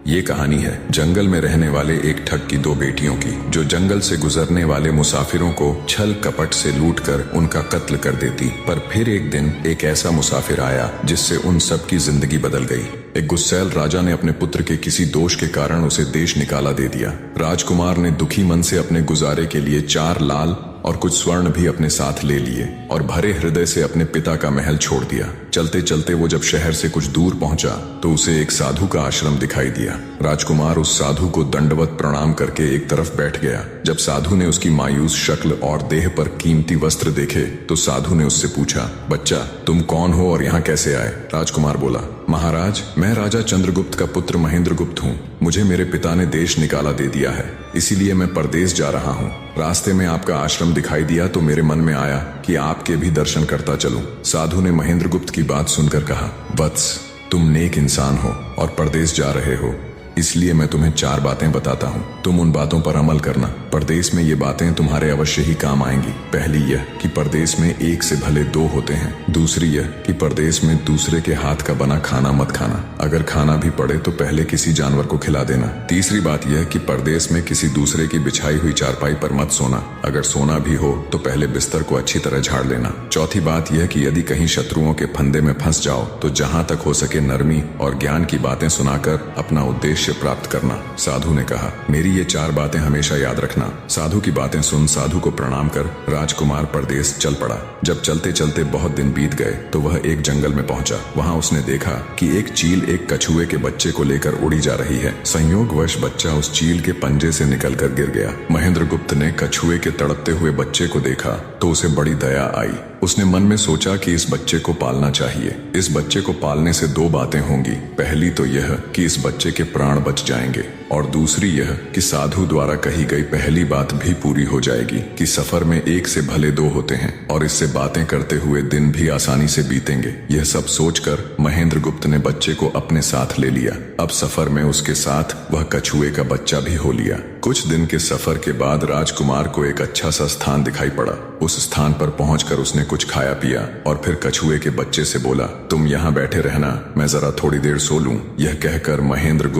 ये कहानी है जंगल में रहने वाले एक ठग की दो बेटियों की, जो जंगल से गुजरने वाले मुसाफिरों को छल कपट से लूटकर उनका कत्ल कर देती। पर फिर एक दिन एक ऐसा मुसाफिर आया जिससे उन सब की जिंदगी बदल गई। एक गुस्सैल राजा ने अपने पुत्र के किसी दोष के कारण उसे देश निकाला दे दिया। राजकुमार ने दुखी मन से अपने गुजारे के लिए 4 लाल और कुछ स्वर्ण भी अपने साथ ले लिए और भरे हृदय से अपने पिता का महल छोड़ दिया। चलते चलते वो जब शहर से कुछ दूर पहुंचा तो उसे एक साधु का आश्रम दिखाई दिया। राजकुमार उस साधु को दंडवत प्रणाम करके एक तरफ बैठ गया। जब साधु ने उसकी मायूस शक्ल और देह पर कीमती वस्त्र देखे तो साधु ने उससे पूछा, बच्चा तुम कौन हो और यहाँ कैसे आए? राजकुमार बोला, महाराज मैं राजा चंद्रगुप्त का पुत्र महेंद्रगुप्त हूँ। मुझे मेरे पिता ने देश निकाला दे दिया है, इसीलिए मैं परदेश जा रहा हूँ। रास्ते में आपका आश्रम दिखाई दिया तो मेरे मन में आया कि आपके भी दर्शन करता चलूं। साधु ने महेंद्रगुप्त की बात सुनकर कहा, वत्स तुम नेक इंसान हो और परदेश जा रहे हो, इसलिए मैं तुम्हें 4 बातें बताता हूँ। तुम उन बातों पर अमल करना। परदेश में ये बातें तुम्हारे अवश्य ही काम आएंगी। पहली यह कि परदेश में एक से भले 2 होते हैं। दूसरी यह कि परदेश में दूसरे के हाथ का बना खाना मत खाना। अगर खाना भी पड़े तो पहले किसी जानवर को खिला देना। तीसरी बात यह कि परदेश में किसी दूसरे की बिछाई हुई चारपाई पर मत सोना। अगर सोना भी हो तो पहले बिस्तर को अच्छी तरह झाड़ लेना। चौथी बात यह कि यदि कहीं शत्रुओं के फंदे में फंस जाओ तो जहां तक हो सके नरमी और ज्ञान की बातें सुनाकर अपना उद्देश्य प्राप्त करना। साधु ने कहा, मेरी ये 4 बातें हमेशा याद रखना। साधु की बातें सुन साधु को प्रणाम कर राजकुमार परदेश चल पड़ा। जब चलते चलते बहुत दिन बीत गए तो वह एक जंगल में पहुंचा। वहां उसने देखा कि एक चील एक कछुए के बच्चे को लेकर उड़ी जा रही है। संयोगवश बच्चा उस चील के पंजे से निकलकर गिर गया। महेंद्रगुप्त ने कछुए के तड़पते हुए बच्चे को देखा तो उसे बड़ी दया आई। उसने मन में सोचा कि इस बच्चे को पालना चाहिए। इस बच्चे को पालने से 2 बातें होंगी। पहली तो यह कि इस बच्चे के प्राण बच जाएंगे और दूसरी यह कि साधु द्वारा कही गई पहली बात भी पूरी हो जाएगी कि सफर में एक से भले 2 होते हैं और इससे बातें करते हुए दिन भी आसानी से बीतेंगे। यह सब सोचकर महेंद्रगुप्त ने बच्चे को अपने साथ ले लिया। अब सफर में उसके साथ वह कछुए का बच्चा भी हो लिया। कुछ दिन के सफर के बाद राजकुमार को एक अच्छा सा स्थान दिखाई पड़ा। उस स्थान पर पहुंचकर उसने कुछ खाया पिया और फिर कछुए के बच्चे से बोला, तुम यहाँ बैठे रहना, मैं जरा थोड़ी देर सो लूं। यह कहकर महेंद्रगुप्त